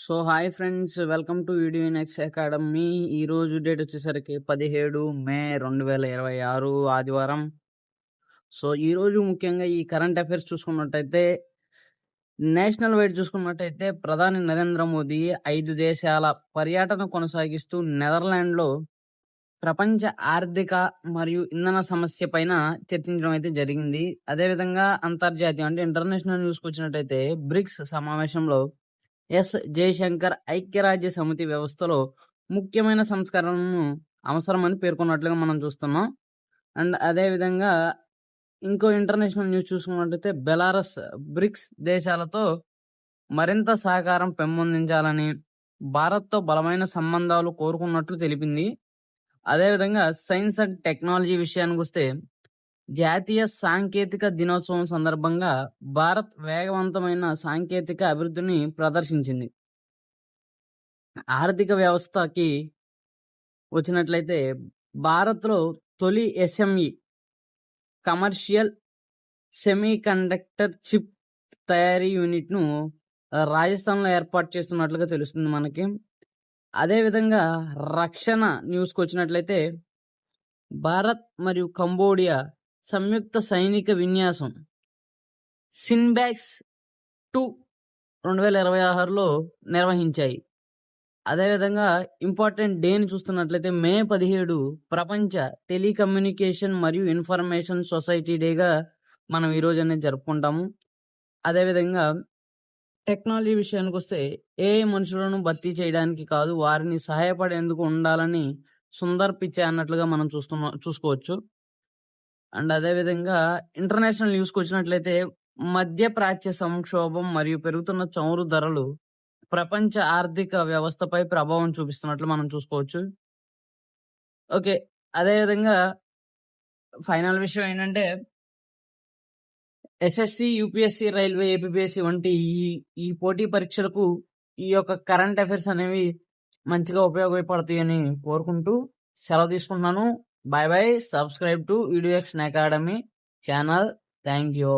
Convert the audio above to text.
So hi friends, welcome to next academy. ఈ రోజు date వచ్చేసరికి 17 మే 2026 ఆదివారం. సో ఈ రోజు ముఖ్యంగా ఈ కరెంట్ అఫైర్స్ చూసుకున్నట్టయితే, నేషనల్ వైడ్ చూసుకున్నట్టయితే ప్రధాని నరేంద్ర మోదీ 5 దేశాల పర్యటన కొనసాగిస్తూ నెదర్లాండ్లో ప్రపంచ ఆర్థిక మరియు ఇంధన సమస్య పైన చర్చించడం అయితే జరిగింది. అదేవిధంగా అంతర్జాతీయ అంటే ఇంటర్నేషనల్ న్యూస్కి వచ్చినట్టయితే, బ్రిక్స్ సమావేశంలో ఎస్ జయశంకర్ ఐక్యరాజ్య సమితి వ్యవస్థలో ముఖ్యమైన సంస్కరణను అవసరమని పేర్కొన్నట్లుగా మనం చూస్తున్నాం. అండ్ అదేవిధంగా ఇంకో ఇంటర్నేషనల్ న్యూస్ చూసుకున్నట్లయితే, బెలారస్ బ్రిక్స్ దేశాలతో మరింత సహకారం పెంపొందించాలని భారత్తో బలమైన సంబంధాలు కోరుకున్నట్లు తెలిపింది. అదేవిధంగా సైన్స్ అండ్ టెక్నాలజీ విషయానికి వస్తే, జాతీయ సాంకేతిక దినోత్సవం సందర్భంగా భారత్ వేగవంతమైన సాంకేతిక అభివృద్ధిని ప్రదర్శించింది. ఆర్థిక వ్యవస్థకి వచ్చినట్లయితే, భారత్లో తొలి ఎస్ఎంఈ కమర్షియల్ సెమీకండక్టర్ చిప్ తయారీ యూనిట్ను రాజస్థాన్లో ఏర్పాటు చేస్తున్నట్లుగా తెలుస్తుంది మనకి. అదేవిధంగా రక్షణ న్యూస్కి వచ్చినట్లయితే, భారత్ మరియు కంబోడియా సంయుక్త సైనిక విన్యాసం సిన్బ్యాక్స్ 2 2026లో నిర్వహించాయి. అదేవిధంగా ఇంపార్టెంట్ డేని చూస్తున్నట్లయితే, మే 17 ప్రపంచ టెలికమ్యూనికేషన్ మరియు ఇన్ఫర్మేషన్ సొసైటీ డేగా మనం ఈరోజు అనేది జరుపుకుంటాము. అదేవిధంగా టెక్నాలజీ విషయానికి వస్తే, ఏఐ మనుషులను భర్తీ చేయడానికి కాదు, వారిని సహాయపడేందుకు ఉండాలని సుందర్ పిచే అన్నట్లుగా మనం చూసుకోవచ్చు. అండ్ అదేవిధంగా ఇంటర్నేషనల్ న్యూస్కి వచ్చినట్లయితే, మధ్యప్రాచ్య సంక్షోభం మరియు పెరుగుతున్న చమురు ధరలు ప్రపంచ ఆర్థిక వ్యవస్థపై ప్రభావం చూపిస్తున్నట్లు మనం చూసుకోవచ్చు. ఓకే, అదేవిధంగా ఫైనల్ విషయం ఏంటంటే, ఎస్ఎస్సి, యూపీఎస్సి, రైల్వే, ఏపీపీఎస్సి వంటి ఈ పోటీ పరీక్షలకు ఈ యొక్క కరెంట్ అఫైర్స్ అనేవి మంచిగా ఉపయోగపడతాయని కోరుకుంటూ సెలవు తీసుకుంటున్నాను. By by. Subscribe to EduX Academy channel. Thank you.